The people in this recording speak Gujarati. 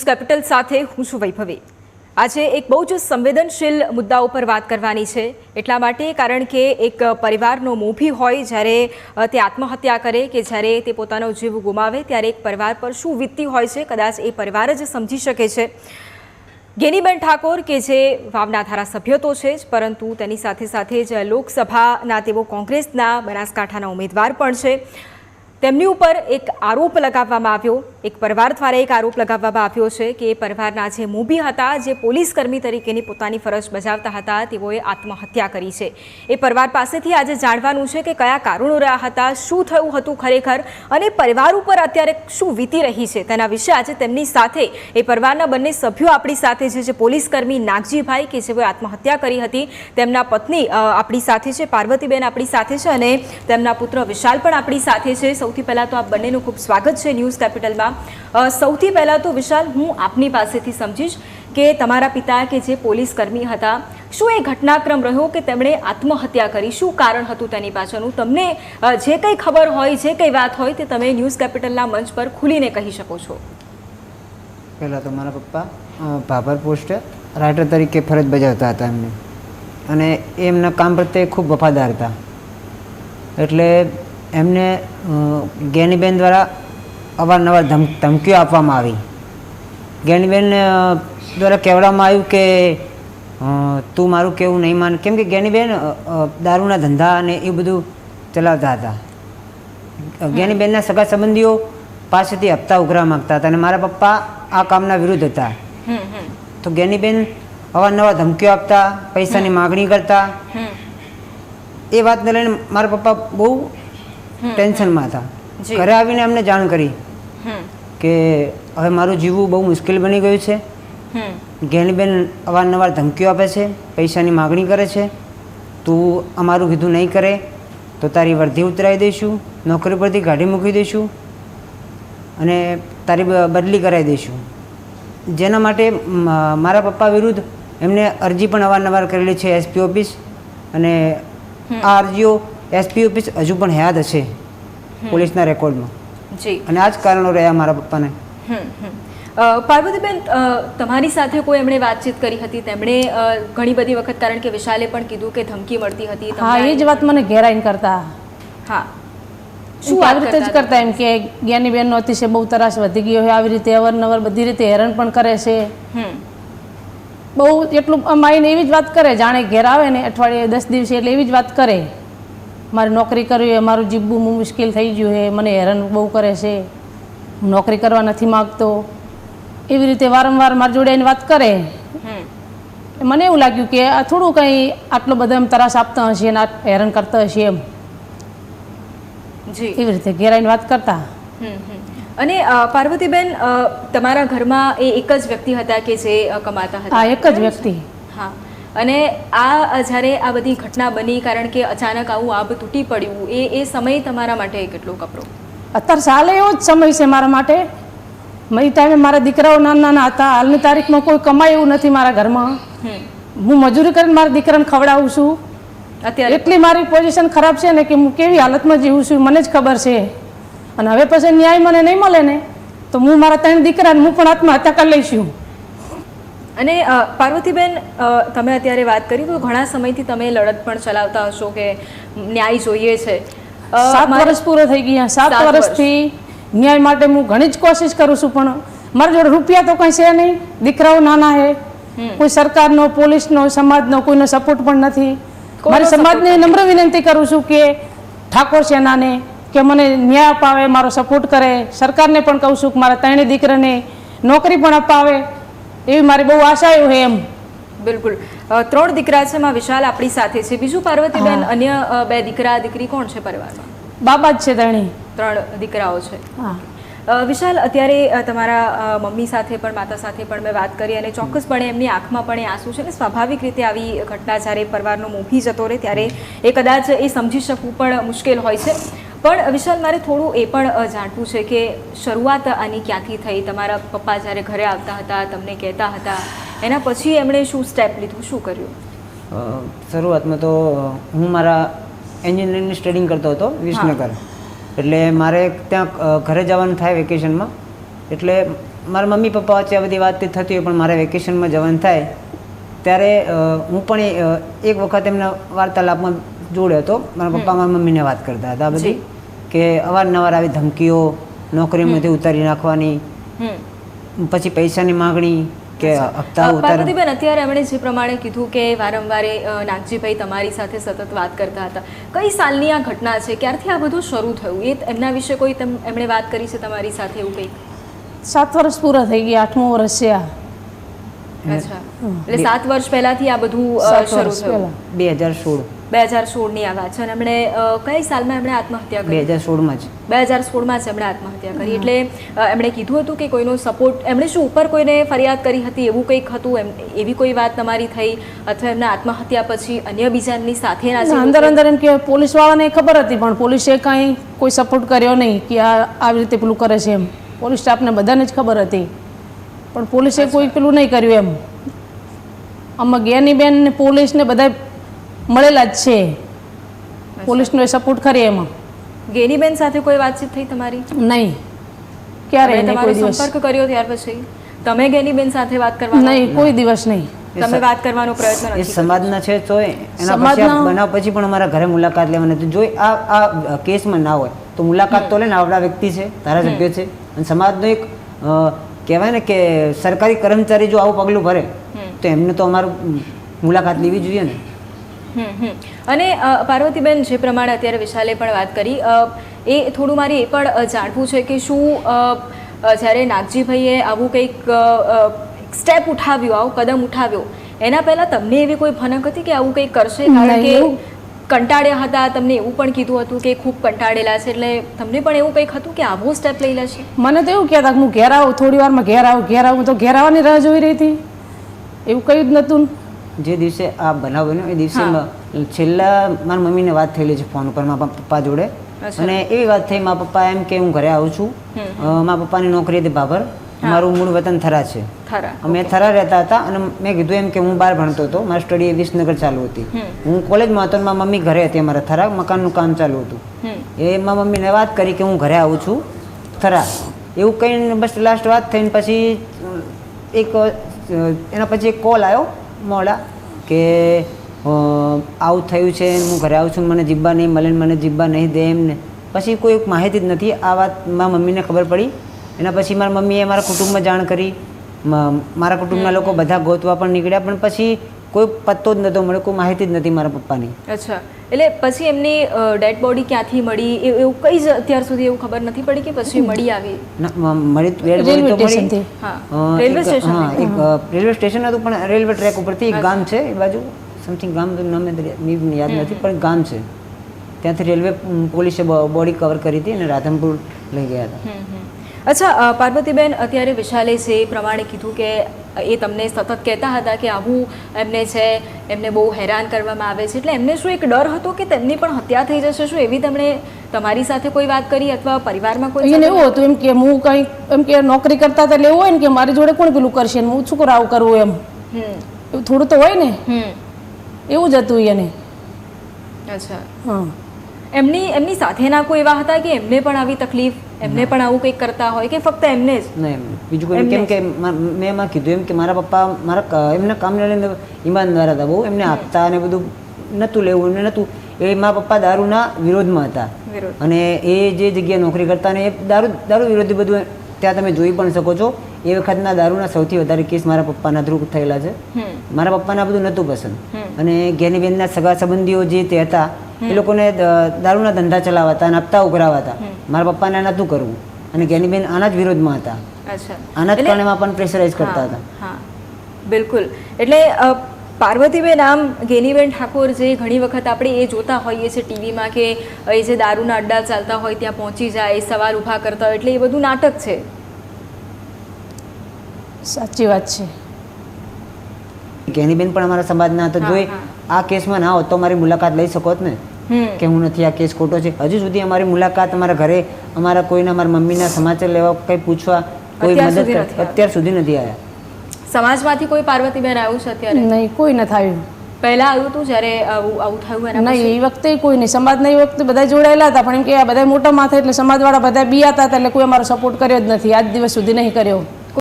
ન્યૂઝ કેપિટલ સાથે હું છું વૈભવી। આજે એક બહુ જ સંવેદનશીલ મુદ્દા ઉપર વાત કરવાની છે, એટલા માટે કારણ કે એક પરિવારનો મોભી હોય જ્યારે તે આત્મહત્યા કરે કે જ્યારે તે પોતાનો જીવ ગુમાવે ત્યારે એક પરિવાર પર શું વીતતી હોય છે કદાચ એ પરિવાર જ સમજી શકે છે। ગેનીબેન ઠાકોર કે જે વાવના ધારાસભ્ય તો છે જ, પરંતુ તેની સાથે સાથે જ લોકસભાના તેઓ કોંગ્રેસના બનાસકાંઠાના ઉમેદવાર પણ છે। તેમની ઉપર એક આરોપ લગાવવામાં આવ્યો, એક પરિવાર દ્વારા એક આરોપ લગાવવામાં આવ્યો છે કે એ પરિવારના જે મોભી હતા, જે પોલીસ કર્મી તરીકેની પોતાની ફરજ બજાવતા હતા, તેઓએ આત્મહત્યા કરી છે। એ પરિવાર પાસેથી આજે જાણવાનું છે કે કયા કારણો રહ્યા હતા, શું થયું હતું ખરેખર, અને પરિવાર ઉપર અત્યારે શું વીતી રહી છે તેના વિશે આજે તેમની સાથે એ પરિવારના બંને સભ્યો આપણી સાથે છે, જે પોલીસ કર્મી નાગજીભાઈ કે જેઓએ આત્મહત્યા કરી હતી, તેમના પત્ની આપણી સાથે છે, પાર્વતીબેન આપણી સાથે છે, અને તેમના પુત્ર વિશાલ પણ આપણી સાથે છે। સૌથી પહેલાં તો આપ બંનેનું ખૂબ સ્વાગત છે ન્યૂઝ કેપિટલમાં। સૌથી પહેલાં તો વિશાલ, હું આપની પાસેથી સમજીશ કે તમારા પિતા કે જે પોલીસ કર્મી હતા, શું એ ઘટનાક્રમ રહ્યો કે તેમણે આત્મહત્યા કરી, શું કારણ હતું તેની પાછળનું? તમને જે કંઈ ખબર હોય, જે કંઈ વાત હોય તે તમે ન્યૂઝ કેપિટલના મંચ પર ખુલીને કહી શકો છો। પહેલાં તો મારા પપ્પા ભાભર પોસ્ટે રાઇટર તરીકે ફરજ બજાવતા હતા એમને, અને એમના કામ પ્રત્યે ખૂબ વફાદાર હતા। એટલે એમને જ્ઞાનીબેન દ્વારા અવારનવાર ધમકીઓ આપવામાં આવી। જ્ઞાનીબેન દ્વારા કહેવામાં આવ્યું કે તું મારું કેવું નહીં માન, કેમ કે જ્ઞાનીબેન દારૂના ધંધા અને એ બધું ચલાવતા હતા। જ્ઞાનીબેનના સગા સંબંધીઓ પાસેથી હપ્તા ઉઘરા માગતા હતા અને મારા પપ્પા આ કામના વિરુદ્ધ હતા। તો જ્ઞાનીબેન અવારનવાર ધમકીઓ આપતા, પૈસાની માગણી કરતા। એ વાતને લઈને મારા પપ્પા બહુ ટેન્શનમાં હતા। ઘરે આવીને અમને જાણ કરી કે હવે મારું જીવવું બહુ મુશ્કેલ બની ગયું છે। જ્ઞાનીબેન અવારનવાર ધમકીઓ આપે છે, પૈસાની માગણી કરે છે, તું અમારું કીધું નહીં કરે તો તારી વર્ધી ઉતરાવી દઈશું, નોકરી પરથી કાઢી મૂકી દઈશું અને તારી બદલી કરાવી દઈશું। જેના માટે મારા પપ્પા વિરુદ્ધ એમને અરજી પણ અવારનવાર કરેલી છે એસપી ઓફિસ, અને આ અરજીઓ એસપી ઓફિસ હજુ પણ યાદ હશે પોલીસના રેકોર્ડમાં, અને આ જ કારણો રહ્યા મારા પપ્પાને। પાર્વતીબેન, તમારી સાથે કોઈ એમણે વાતચીત કરી હતી? તેમણે ઘણી બધી વખત, કારણ કે વિશાલે પણ કીધું કે ધમકી મળતી હતી। હા, એ જ વાત મને ઘેરાઈને કરતા। હા, શું આવી રીતે જ કરતા, એમ કે જ્ઞાનીબેનનો અતિશય બહુ તરાસ વધી ગયો છે, આવી રીતે અવારનવાર બધી રીતે હેરાન પણ કરે છે। બહુ એટલું માઈને એવી જ વાત કરે, જાણે ઘેર આવે ને અઠવાડિયે 10 દિવસે એટલે એવી જ વાત કરે, મારી નોકરી કરવી, મારું જીવવું મુશ્કેલ થઈ ગયું છે, મને હેરાન બહુ કરે છે, હું નોકરી કરવા નથી માગતો, એવી રીતે વારંવાર મારી જોડે એની વાત કરે। મને એવું લાગ્યું કે આ થોડું કંઈ આટલો બધો એમ તરાસ આપતા હશે અને હેરાન કરતા હશે એમ, એવી રીતે ઘેરાઈને વાત કરતા। અને પાર્વતીબેન, તમારા ઘરમાં એ એક જ વ્યક્તિ હતા કે જે કમાતા હતા? હા, એક જ વ્યક્તિ। હા, અને આ જ્યારે આ બધી ઘટના બની, કારણ કે અચાનક આવું આબ તૂટી પડ્યું, એ સમય તમારા માટે કેટલો કપરો? અત્યારે સાલે એવો જ સમય છે મારા માટે। એ ટાઈમે મારા દીકરાઓ નાના નાના હતા। હાલની તારીખમાં કોઈ કમાય એવું નથી મારા ઘરમાં, હું મજૂરી કરીને મારા દીકરાને ખવડાવું છું। અત્યારે એટલી મારી પોઝિશન ખરાબ છે ને કે હું કેવી હાલતમાં જીવું છું મને જ ખબર છે। અને હવે પછી ન્યાય મને નહીં મળે ને તો હું મારા 3 દીકરાને હું પણ આત્મહત્યા કરી લઈશું। અને પાર્વતીબેન, તમે અત્યારે વાત કરી તો ઘણા સમયથી તમે લડત પણ ચલાવતા હશો કે ન્યાય જોઈએ છે। 7 વર્ષ પૂરા થઈ ગયા। 7 વર્ષથી ન્યાય માટે હું ઘણી જ કોશિશ કરું છું, પણ મારા જોડે રૂપિયા તો કંઈ છે નહીં, દીકરાઓ નાના છે, કોઈ સરકારનો, પોલીસનો, સમાજનો કોઈનો સપોર્ટ પણ નથી। મારી સમાજને નમ્ર વિનંતી કરું છું કે ઠાકોર સેનાને કે મને ન્યાય અપાવે, મારો સપોર્ટ કરે। સરકારને પણ કહું છું કે મારા 3 દીકરાને નોકરી પણ અપાવે, એવી મારી બહુ આશાઓ છે એમ। બિલકુલ, 3 દીકરા છે, એમાં વિશાલ આપણી સાથે છે। બીજું પાર્વતીબેન, અન્ય 2 દીકરા દીકરી કોણ છે પરિવારમાં? બાબા જ છે, 3 દીકરાઓ છે। હા, વિશાલ, અત્યારે તમારા મમ્મી સાથે પણ, માતા સાથે પણ મેં વાત કરી, અને ચોક્કસપણે એમની આંખમાં પણ એ આંસુ છે, ને સ્વાભાવિક રીતે આવી ઘટના જ્યારે પરિવારનો મોભી જતો રહે ત્યારે એ કદાચ એ સમજી શકવું પણ મુશ્કેલ હોય છે। પણ વિશાલ, મારે થોડું એ પણ જાણવું છે કે શરૂઆત આની ક્યાંથી થઈ? તમારા પપ્પા જ્યારે ઘરે આવતા હતા, તમને કહેતા હતા, એના પછી એમણે શું સ્ટેપ લીધું, શું કર્યું? શરૂઆતમાં તો હું મારા એન્જિનિયરિંગની સ્ટડિંગ કરતો હતો વિસનગર, એટલે મારે ત્યાં ઘરે જવાનું થાય વેકેશનમાં, એટલે મારા મમ્મી પપ્પા વચ્ચે આ બધી વાત થતી હોય, પણ મારે વેકેશનમાં જવાનું થાય ત્યારે હું પણ એક વખત એમના વાર્તાલાપમાં જોડે હતો. મારા પપ્પા મારા મમ્મીને વાત કરતા હતા બધી, કે અવારનવાર આવી ધમકીઓ, નોકરીમાંથી ઉતારી નાખવાની, પછી પૈસાની માગણી, કે હપ્તા ઉતાર. પાર્વતીબેન, અત્યારે એમણે જે પ્રમાણે કીધું કે વારંવાર નાગજીભાઈ તમારી સાથે સતત વાત કરતા હતા, કઈ સાલની આ ઘટના છે, ક્યારથી આ બધું શરૂ થયું, એ એમના વિશે કોઈ એમણે વાત કરી છે તમારી સાથે એવું કંઈક? 7 વર્ષ પૂરા થઈ ગયા, 8મું વર્ષ છે આ. અચ્છા, એટલે 7 વર્ષ પહેલાથી આ બધું શરૂ થયું. 2016 ની આ વાત છે. અને એમણે કઈ સાલમાં એમણે આત્મહત્યા કરી? 2016માં જ. 2016માં જ એમણે આત્મહત્યા કરી. એટલે એમણે કીધું હતું કે કોઈનો સપોર્ટ, એમણે શું ઉપર કોઈને ફરિયાદ કરી હતી એવું કંઈક હતું, એવી કોઈ વાત તમારી થઈ, અથવા એમને આત્મહત્યા પછી અન્ય બીજાની સાથેના જે અંદર અંદર એમ કે પોલીસ વાળાને ખબર હતી, પણ પોલીસે કાંઈ કોઈ સપોર્ટ કર્યો નહીં કે આ આવી રીતે પેલું કરે છે એમ. પોલીસ સ્ટાફને બધાને જ ખબર હતી, પણ પોલીસે કોઈ પેલું નહીં કર્યું એમ. આમાં જ્ઞાનીબેન ને પોલીસ ને બધા મળેલા જ છે, પોલીસનો સપોર્ટ કરી એમાં. ગેનીબેન સાથે કોઈ વાતચીત થઈ તમારી? નહીં, ક્યારે નહીં. તમારો કોઈ દિવસ સંપર્ક કર્યો ત્યાર પછી તમે ગેનીબેન સાથે વાત કરવા? નહીં, કોઈ દિવસ નહીં. તમે વાત કરવાનો પ્રયત્ન એ નથી? સમાજના છે તો એના પછી આ બનાવ પછી પણ અમારા ઘરે મુલાકાત લેવાની હતી. જો આ કેસમાં ના હોય તો મુલાકાત તો લે ને, આવડા વ્યક્તિ છે, ધારાસભ્ય છે, અને સમાજનો એક કહેવાય ને કે સરકારી કર્મચારી જો આવું પગલું ભરે તો એમને તો અમારું મુલાકાત લેવી જોઈએ ને. અને પાર્વતીબેન, જે પ્રમાણે અત્યારે વિશાલે પણ વાત કરી, એ થોડું મારે એ પણ જાણવું છે કે શું જ્યારે નાગજીભાઈએ આવું કંઈક સ્ટેપ ઉઠાવ્યો, આવો કદમ ઉઠાવ્યો, એના પહેલાં તમને એવી કોઈ ભનક હતી કે આવું કંઈક કરશે? કારણ કે કંટાળ્યા હતા, તમને એવું પણ કીધું હતું કે ખૂબ કંટાળેલા છે, એટલે તમને પણ એવું કંઈક હતું કે આવો સ્ટેપ લઈ લેશે? મને તો એવું કહેતા હું ઘેર આવું, થોડી વારમાં ઘેર આવું, તો ઘેર આવવાની રાહ જોઈ રહી હતી, એવું કંઈ જ નહોતું. જે દિવસે આ બનાવ બન્યો એ દિવસે છેલ્લા મારા મમ્મીને વાત થયેલી છે ફોન ઉપર મારા પપ્પા જોડે, અને એવી વાત થઈ મારા પપ્પા એમ કે હું ઘરે આવું છું. મારા પપ્પાની નોકરી હતી ભાભર, મારું મૂળ વતન થરા છે, અમે થરા રહેતા હતા. અને મેં કીધું એમ કે હું બહાર ભણતો હતો, મારી સ્ટડી વિસનગર ચાલુ હતી, હું કોલેજમાં હતો, મારા મમ્મી ઘરે હતી, અમારા થરા મકાનનું કામ ચાલુ હતું. એ મારા મમ્મીને વાત કરી કે હું ઘરે આવું છું થરા, એવું કહીને બસ લાસ્ટ વાત થઈને પછી એના પછી એક કોલ આવ્યો મોડા કે આવું થયું છે, હું ઘરે આવું છું, મને જીબ્બા નહીં મળે, મને જીબ્બા નહીં દે એમને. પછી કોઈ માહિતી જ નથી. આ વાત મારા મમ્મીને ખબર પડી. એના પછી મારા મમ્મીએ મારા કુટુંબમાં જાણ કરી, મારા કુટુંબના લોકો બધા ગોતવા પણ નીકળ્યા, પણ પછી કોઈ પત્તો જ નહોતો મળ્યો, કોઈ માહિતી જ નથી મારા પપ્પાની. અચ્છા, એટલે પછી એમની ડેડ બોડી ક્યાંથી મળી એવું કંઈ જ અત્યાર સુધી એવું ખબર નથી પડી કે પછી મળી આવી? મળી ડેડ બોડી તો મળી. Railway station? હા, એક રેલવે સ્ટેશન હતું, પણ રેલવે ટ્રેક ઉપરથી એક ગામ છે એ બાજુ, સમથિંગ ગામ નામ યાદ નથી, પણ ગામ છે, ત્યાંથી રેલવે પોલીસે બોડી કવર કરી હતી અને રાધનપુર લઈ ગયા હતા. અચ્છા પાર્વતીબેન, અત્યારે વિશાલે છે એ પ્રમાણે કીધું કે એ તમને સતત કહેતા હતા કે આવું એમને છે, એમને બહુ હેરાન કરવામાં આવે છે, એટલે એમને શું એક ડર હતો કે તેમની પણ હત્યા થઈ જશે? શું એવી તેમણે તમારી સાથે કોઈ વાત કરી અથવા પરિવારમાં કોઈ? એને એવું હતું એમ કે હું કંઈક એમ કે નોકરી કરતા હતા, એટલે એવું હોય ને કે મારી જોડે કોણ પેલું કરશે, હું શું કરું આવું કરવું એમ, એવું થોડું તો હોય ને, એવું જ હતું એને. અચ્છા, હા. એમની સાથેના કોઈ એવા હતા કે એમને પણ આવી તકલીફ, એમને પણ આવું કંઈક કરતા હોય કે ફક્ત એમને જ? નહીં, બીજું કોઈ. કેમ કે મેં એમાં કીધું એમ કે મારા પપ્પા મારા એમના કામને લઈને ઈમાનદાર હતા બહુ, એમને આપતા અને બધું નહોતું લેવું, એમને નહોતું. એ મારા પપ્પા દારૂના વિરોધમાં હતા, અને એ જે જગ્યાએ નોકરી કરતા ને એ દારૂ વિરોધી બધું ત્યાં તમે જોઈ પણ શકો છો. એ વખતના દારૂના સૌથી વધારે કેસ મારા પપ્પાના થ્રુ થયેલા છે. મારા પપ્પાને બધું નહોતું પસંદ, અને જ્ઞાનીબેનના સગા સંબંધીઓ જે તે હતા એ લોકોને દારૂના ધંધા ચલાવતા અને હપ્તા ઉઘરાવતા. મારા પપ્પાને નહોતું કરવું, અને જ્ઞાનીબેન આના જ વિરોધમાં હતા. આના જ કારણે પણ પ્રેશરાઇઝ કરતા હતા. હા, બિલકુલ. એટલે પાર્વતીબેન, આમ ગેનીબેન ઠાકોર જે ઘણી વખત આપણે એ જોતા હોઈએ છીએ ટીવીમાં કે એ જે દારૂના અડ્ડા ચાલતા હોય ત્યાં પહોંચી જાય, સવાલ ઊભા કરતા હોય, એટલે એ બધું નાટક છે. સાચી વાત છે. જ્ઞાનીબેન પણ અમારા સમાજના હતા. જો આ કેસમાં ના હોત તો મારી મુલાકાત લઈ શકો ને, કે હું નથી, આ કેસ ખોટો છે. હજુ સુધી અમારી મુલાકાત, અમારા ઘરે અમારા કોઈના, મારા મમ્મીના સમાચાર લેવા, કંઈ પૂછવા કોઈ મદદ અત્યાર સુધી નથી આવ્યા. સમાજમાંથી કોઈ પાર્વતીબેન આવ્યું છે અત્યારે? નહીં, કોઈ નથી આવ્યું. પહેલા આવ્યું હતું જ્યારે આવું થયું એના? નહીં, એ વખતે કોઈ નહીં. સમાજના એ વખતે બધા જોડાયેલા હતા, પણ એમ કે આ બધા મોટા માથે એટલે સમાજવાળા બધા બિયાતા હતા, એટલે કોઈ અમારો સપોર્ટ કર્યો જ નથી, આજ દિવસ સુધી નહીં કર્યો.